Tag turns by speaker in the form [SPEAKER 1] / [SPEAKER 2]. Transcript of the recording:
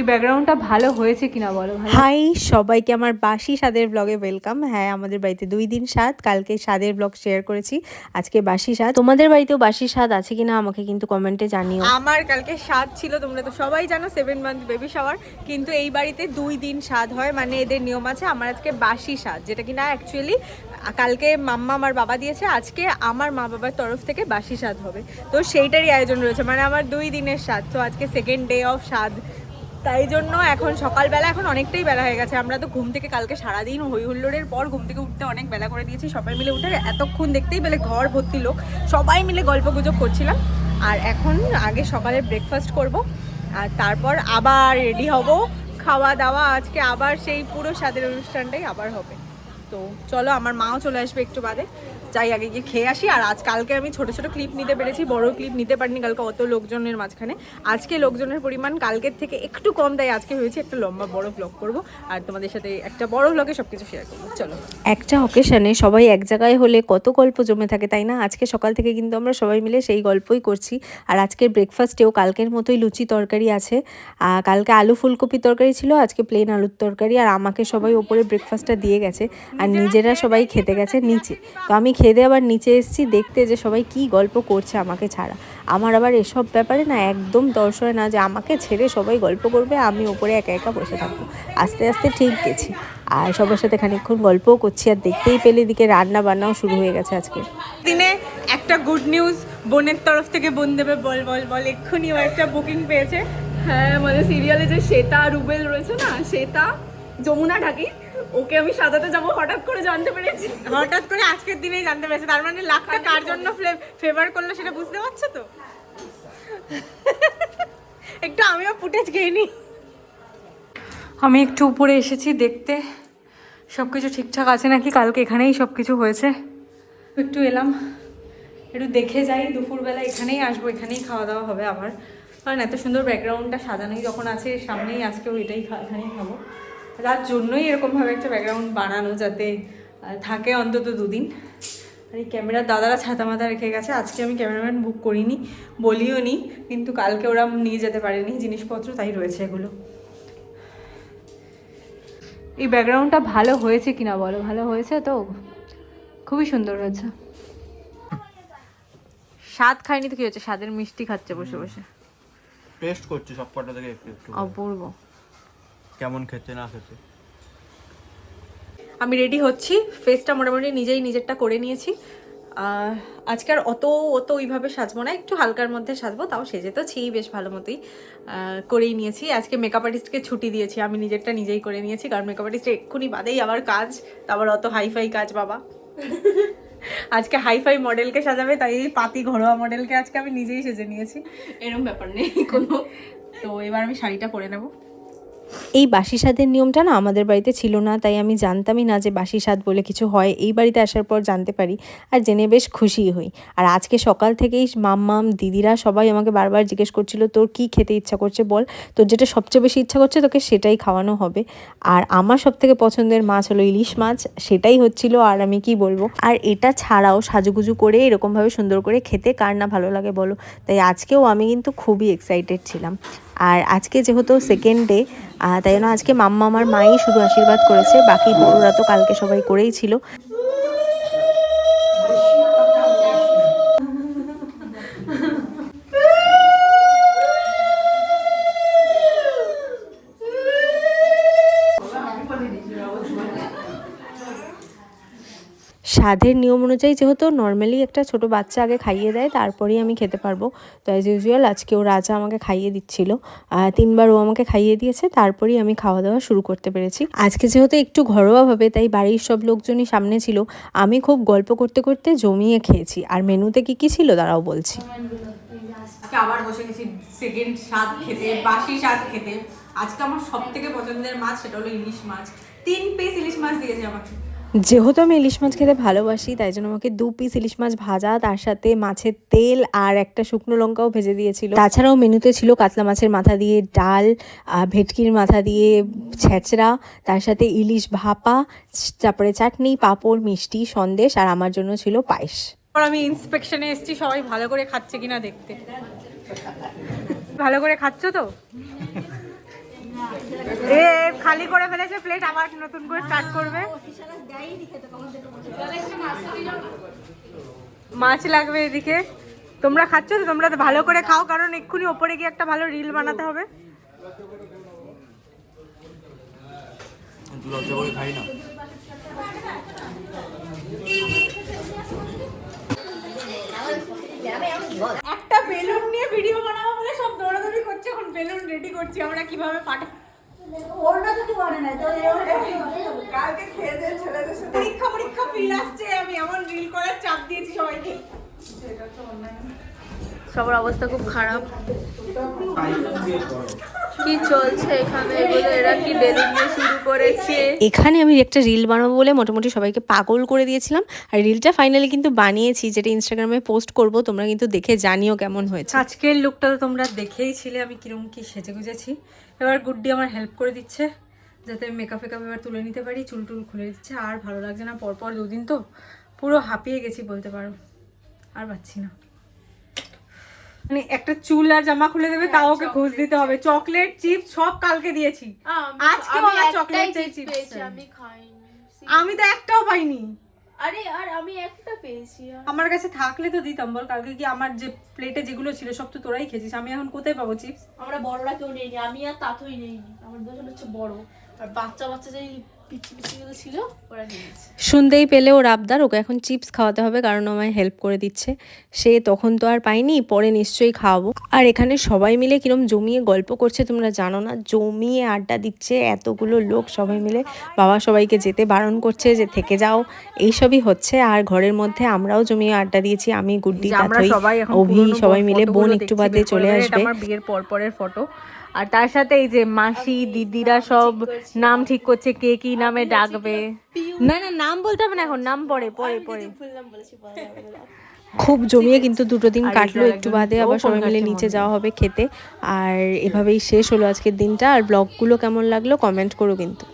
[SPEAKER 1] এই ব্যাকগ্রাউন্ডটা ভালো হয়েছে কিনা বলো।
[SPEAKER 2] হাই সবাইকে আমার বাসি স্বাদের ব্লগে ওয়েলকাম। হ্যাঁ, আমাদের বাড়িতে 2 দিন স্বাদ, কালকে স্বাদের ব্লগ শেয়ার করেছি, আজকে বাসি স্বাদ। তোমাদের বাড়িতেও বাসি স্বাদ আছে কিনা আমাকে কিন্তু কমেন্টে জানিও।
[SPEAKER 1] আমার কালকে স্বাদ ছিল, তোমরা তো সবাই জানো 7 মান্থ বেবি শাওয়ার, কিন্তু এই বাড়িতে 2 দিন স্বাদ হয়, মানে এদের নিয়ম আছে। আমার আজকে বাসি স্বাদ, যেটা কিনা অ্যাকচুয়ালি কালকে মাম্মা আমার বাবা দিয়েছে, আজকে আমার মা বাবার তরফ থেকে বাসি স্বাদ হবে। তো সেইটারই আয়োজন রয়েছে, মানে আমার 2 দিনের স্বাদ। তো আজকে সেকেন্ড ডে অফ স্বাদ, তাই জন্য এখন সকালবেলা, এখন অনেকটাই বেলা হয়ে গেছে। আমরা তো ঘুম থেকে কালকে সারাদিন হই হুল্লোড়ের পর ঘুম থেকে উঠতে অনেক বেলা করে দিয়েছি, সবাই মিলে উঠে এতক্ষণ দেখতেই পেলে ঘর ভর্তি লোক, সবাই মিলে গল্প গুজব করছিলাম। আর এখন আগে সকালে ব্রেকফাস্ট করব, আর তারপর আবার রেডি হব, খাওয়া দাওয়া। আজকে আবার সেই পুরো স্বাদের অনুষ্ঠানটাই আবার হবে। তো চলো, আমার মাও চলে আসবে একটু বাদে, যাই আগে গিয়ে খেয়ে আসি। আর কালকে আমি ছোট ছোট ক্লিপ নিতে পেরেছি, বড় ক্লিপ নিতে পারিনি কালকে অত লোকজনের মাঝখানে। আজকে লোকজনের পরিমাণ কালকের থেকে একটু কম, তাই আজকে হয়েছে একটা লম্বা বড় ব্লগ করব, আর তোমাদের সাথে একটা বড় ব্লগে সবকিছু শেয়ার করবো। চলো,
[SPEAKER 2] একটা অকেশনে সবাই এক জায়গায় হলে কত গল্প জমে থাকে, তাই না? আজকে সকাল থেকে কিন্তু আমরা সবাই মিলে সেই গল্পই করছি। আর আজকের ব্রেকফাস্টেও কালকের মতোই লুচি তরকারি আছে। কালকে আলু ফুলকপি তরকারি ছিল, আজকে প্লেন আলুর তরকারি। আর আমাকে সবাই ওপরে ব্রেকফাস্টটা দিয়ে গেছে, আর নিজেরা সবাই খেতে গেছে নিচে। তো আমি খেতে আবার নিচে এসেছি দেখতে যে সবাই কি গল্প করছে আমাকে ছাড়া। আমার আবার এসব ব্যাপারে না একদম দর্শ হয় না, যে আমাকে ছেড়ে সবাই গল্প করবে, আমি ওপরে একা একা বসে থাকবো। আস্তে আস্তে ঠিক গেছি, আর সবার সাথে খানিকক্ষণ গল্পও করছি। আর দেখতেই পেলে এদিকে রান্না বান্নাও শুরু হয়ে গেছে আজকে
[SPEAKER 1] দিনে। একটা গুড নিউজ, বোনের তরফ থেকে বোন দেবে, বল বল বল। এক্ষুনি ও একটা বুকিং পেয়েছে।
[SPEAKER 3] হ্যাঁ, মানে সিরিয়ালে যে শ্বেতা রুবেল রয়েছে না, শ্বেতা যমুনা ঢাকি, ওকে আমি সাজাতে যাবো হঠাৎ করে জানতে পেরেছি।
[SPEAKER 1] হঠাৎ করে আজকের দিনেই জানতে পেরেছে, তার মানে লাখটা কার জন্য ফেভার করলো সেটা বুঝতে পারছো তো। একটু আমিও ফুটেজ খেয়ে নিই। আমি একটু উপরে এসেছি দেখতে সব কিছু ঠিকঠাক আছে নাকি, কালকে এখানেই সব কিছু হয়েছে। একটু এলাম, একটু দেখে যাই। দুপুরবেলা এখানেই আসবো, এখানেই খাওয়া দাওয়া হবে আবার, কারণ এত সুন্দর ব্যাকগ্রাউন্ডটা সাজানোই যখন আছে সামনেই, আজকেও এটাই এখানেই খাবো। তার জন্যই এরকমভাবে একটা ব্যাকগ্রাউন্ড বানানো, যাতে থাকে অন্তত 2 দিন। আর এই ক্যামেরার দাদারা ছাতা মাথা রেখে গেছে। আজকে আমি ক্যামেরাম্যান বুক করিনি, বলিও নি, কিন্তু কালকে ওরা নিয়ে যেতে পারেনি জিনিসপত্র, তাই রয়েছে এগুলো। এই ব্যাকগ্রাউন্ডটা ভালো হয়েছে কিনা বলো। ভালো হয়েছে তো, খুবই সুন্দর হয়েছে। স্বাদ খাইনি তো কি হচ্ছে, স্বাদের মিষ্টি খাচ্ছে বসে বসে,
[SPEAKER 4] টেস্ট করছি সব কটা থেকে একটু একটু
[SPEAKER 1] অপূর্ব।
[SPEAKER 4] কেমন খেতে না খেতে।
[SPEAKER 1] আমি রেডি হচ্ছি, ফেসটা মোটামুটি নিজেই নিজেরটা করে নিয়েছি। আজকাল অত ওইভাবে সাজবো না, একটু হালকার মধ্যে সাজবো, তাও সেজে তো ছিই বেশ ভালো মতোই করেই নিয়েছি। আজকে মেকআপ আর্টিস্টকে ছুটি দিয়েছি, আমি নিজেরটা নিজেই করে নিয়েছি, কারণ মেকআপ আর্টিস্ট এক্ষুনি বাদেই আবার কাজ, তারপর অত হাইফাই কাজ বাবা। আজকে হাইফাই মডেলকে সাজাবে, তাই এই পাতি ঘরোয়া মডেলকে আজকে আমি নিজেই সেজে নিয়েছি।
[SPEAKER 3] এরকম ব্যাপার নেই কোনো।
[SPEAKER 1] তো এবার আমি শাড়িটা পরে নেবো।
[SPEAKER 2] এই বাসি স্বাদের নিয়মটা না আমাদের বাড়িতে ছিল না, তাই আমি জানতামই না যে বাসি স্বাদ বলে কিছু হয়। এই বাড়িতে আসার পর জানতে পারি, আর জেনে বেশ খুশি হই। আর আজকে সকাল থেকেই মাম্মাম দিদিরা সবাই আমাকে বারবার জিজ্ঞেস করছিল, তোর কি খেতে ইচ্ছা করছে বল, তোর যেটা সবচেয়ে বেশি ইচ্ছা করছে তোকে সেটাই খাওয়ানো হবে। আর আমার সবথেকে পছন্দের মাছ হলো ইলিশ মাছ, সেটাই হচ্ছিল। আর আমি কি বলবো, আর এটা ছাড়াও সাজুগুজু করে এরকমভাবে সুন্দর করে খেতে কার না ভালো লাগে বলো। তাই আজকেও আমি কিন্তু খুবই এক্সাইটেড ছিলাম। আর আজকে যেহেতু সেকেন্ড ডে, তাই জন্য আজকে মাম্মা আমার মাই শুধু আশীর্বাদ করেছে, বাকি বড়রা তো কালকে সবাই করেই ছিল। স্বাদের নিয়ম অনুযায়ী যেহেতু নর্মালি একটা ছোট বাচ্চা আগে খাইয়ে দেয়, তারপরেই আমি খেতে পারবো। তো অ্যাজ ইউজুয়াল আজকে ও রাজা আমাকে খাইয়ে দিচ্ছিল, 3বার ও আমাকে খাইয়ে দিয়েছে, তারপরেই আমি খাওয়া দাওয়া শুরু করতে পেরেছি। আজকে যেহেতু একটু ঘরোয়াভাবে, তাই বাড়ির সব লোকজনই সামনে ছিল। আমি খুব গল্প করতে করতে জমিয়ে খেয়েছি। আর মেনুতে কি কি ছিল দাঁড়াও বলছি।
[SPEAKER 1] আবার বসে গেছি সেকেন্ড স্বাদ খেতে, বাসি স্বাদ খেতে। আজকে আমার সব থেকে পছন্দের মাছ, সেটা হলো ইলিশ মাছ। 3 পিস ইলিশ মাছ দিয়েছে আমাকে।
[SPEAKER 2] যেহেতু আমি ইলিশ মাছ খেতে ভালোবাসি, তাই জন্য আমাকে 2 পিস ইলিশ মাছ ভাজা, তার সাথে মাছের তেল আর একটা শুকনো লঙ্কাও ভেজে দিয়েছিল। তাছাড়াও মেনুতে ছিল কাতলা মাছের মাথা দিয়ে ডাল, ভেটকির মাথা দিয়ে ছেঁচড়া, তার সাথে ইলিশ ভাপা, তারপরে চাটনি, পাঁপড়, মিষ্টি, সন্দেশ, আর আমার জন্য ছিল পায়েস।
[SPEAKER 1] আমি ইন্সপেকশনে এসেছি সবাই ভালো করে খাচ্ছে কিনা দেখতে। ভালো করে খাচ্ছ তো? এ খালি করে ফেলেছে প্লেট, আবার নতুন করে স্টার্ট করবে। মাছ লাগবে এদিকে। তোমরা খাচ্ছ তো, তোমরা তো ভালো করে খাও, কারণ এক্ষুনি ওপরে গিয়ে একটা ভালো রিল বানাতে হবে।
[SPEAKER 4] লজ্জা করে খাই না।
[SPEAKER 1] একটা বেলুন নিয়ে ভিডিও বানাবো বলে সব দৌড়াদৌড়ি করছে, এখন বেলুন রেডি করছি আমরা কিভাবে ফাটাবো। পরীক্ষা ফিল আসছে, আমি এমন রিল করার চাপ দিয়েছি সবাইকে। সবার অবস্থা খুব খারাপ। কি চলছে এখানে, এগুলো এরা কি বেলুন দিয়ে শুরু করেছে।
[SPEAKER 2] এখানে আমি একটা রিল বানাবো বলে মোটামুটি সবাইকে পাগল করে দিয়েছিলাম, আর রিলটা ফাইনালি কিন্তু বানিয়েছি, যেটা ইনস্টাগ্রামে পোস্ট করব। তোমরা কিন্তু দেখে জানিও কেমন হয়েছে।
[SPEAKER 1] আজকের লুকটা তো তোমরা দেখেই ছিলে আমি কিরকম কি সেজে গুজেছি। এবার গুড্ডি আমার হেল্প করে দিচ্ছে যাতে মেকআপ এবার তুলে নিতে পারি, চুল টুল খুলে দিচ্ছে। আর ভালো লাগছে না, পরপর দুদিন তো পুরো হাঁপিয়ে গেছি বলতে পারো, আর পাচ্ছি না। মানে একটা চুল আর জামা খুলে দেবে, তাও ওকে ঘুষ দিতে হবে। চকলেট চিপস সব কালকে দিয়েছি, আজকে আমার চকলেট চিপস
[SPEAKER 3] আমি খাইনি।
[SPEAKER 1] আমি তো একটাও পাইনি।
[SPEAKER 3] আরে আর আমি একটা পেয়েছি।
[SPEAKER 1] আমার কাছে থাকলে তো দিতাম বল। কালকে কি আমার যে প্লেটে যেগুলো ছিল সব তো তোরাই খেয়েছিস, আমি এখন কোথায় পাবো চিপস?
[SPEAKER 3] আমরা বড়রা কেউ নেইনি, আমি আর তাতই নেইনি, আমার দুজন হচ্ছে বড়, আর বাচ্চা যেই পিচ্ছি পিচ্ছিগুলো ছিল ওরা নিয়েছে।
[SPEAKER 2] শুনতেই পেলে ওর আবদার, ওকে এখন চিপস খাওয়াতে হবে, কারণ আমায় হেল্প করে দিচ্ছে। সে তখন তো আর পাইনি, পরে নিশ্চয়ই খাওয়াবো। আর এখানে সবাই মিলে কিরম জমিয়ে গল্প করছে তোমরা জানো না, জমিয়ে আড্ডা দিচ্ছে এতগুলো লোক সবাই মিলে। বাবা সবাইকে যেতে বারণ করছে যে থেকে যাও, এইসবই হচ্ছে। আর ঘরের মধ্যে আমরাও জমিয়ে আড্ডা দিয়েছি, আমি গুড্ডি তাতই অভি সবাই মিলে। বোন একটু বাদে চলে আসবে।
[SPEAKER 1] আমার বিয়ের পরের ফটো। আর তার সাথে এই যে মাসি দিদিরা সব নাম ঠিক করছে, কে কি নামে ডাকবে। না না নাম বলতে হবে না এখন, নাম পরে পরে পরে।
[SPEAKER 2] খুব জমিয়ে কিন্তু দুটো দিন কাটলো, একটু বাদে আবার সবাই মিলে নিচে যাওয়া হবে খেতে। আর এভাবেই শেষ হলো আজকের দিনটা। আর ব্লগগুলো কেমন লাগলো কমেন্ট করো কিন্তু।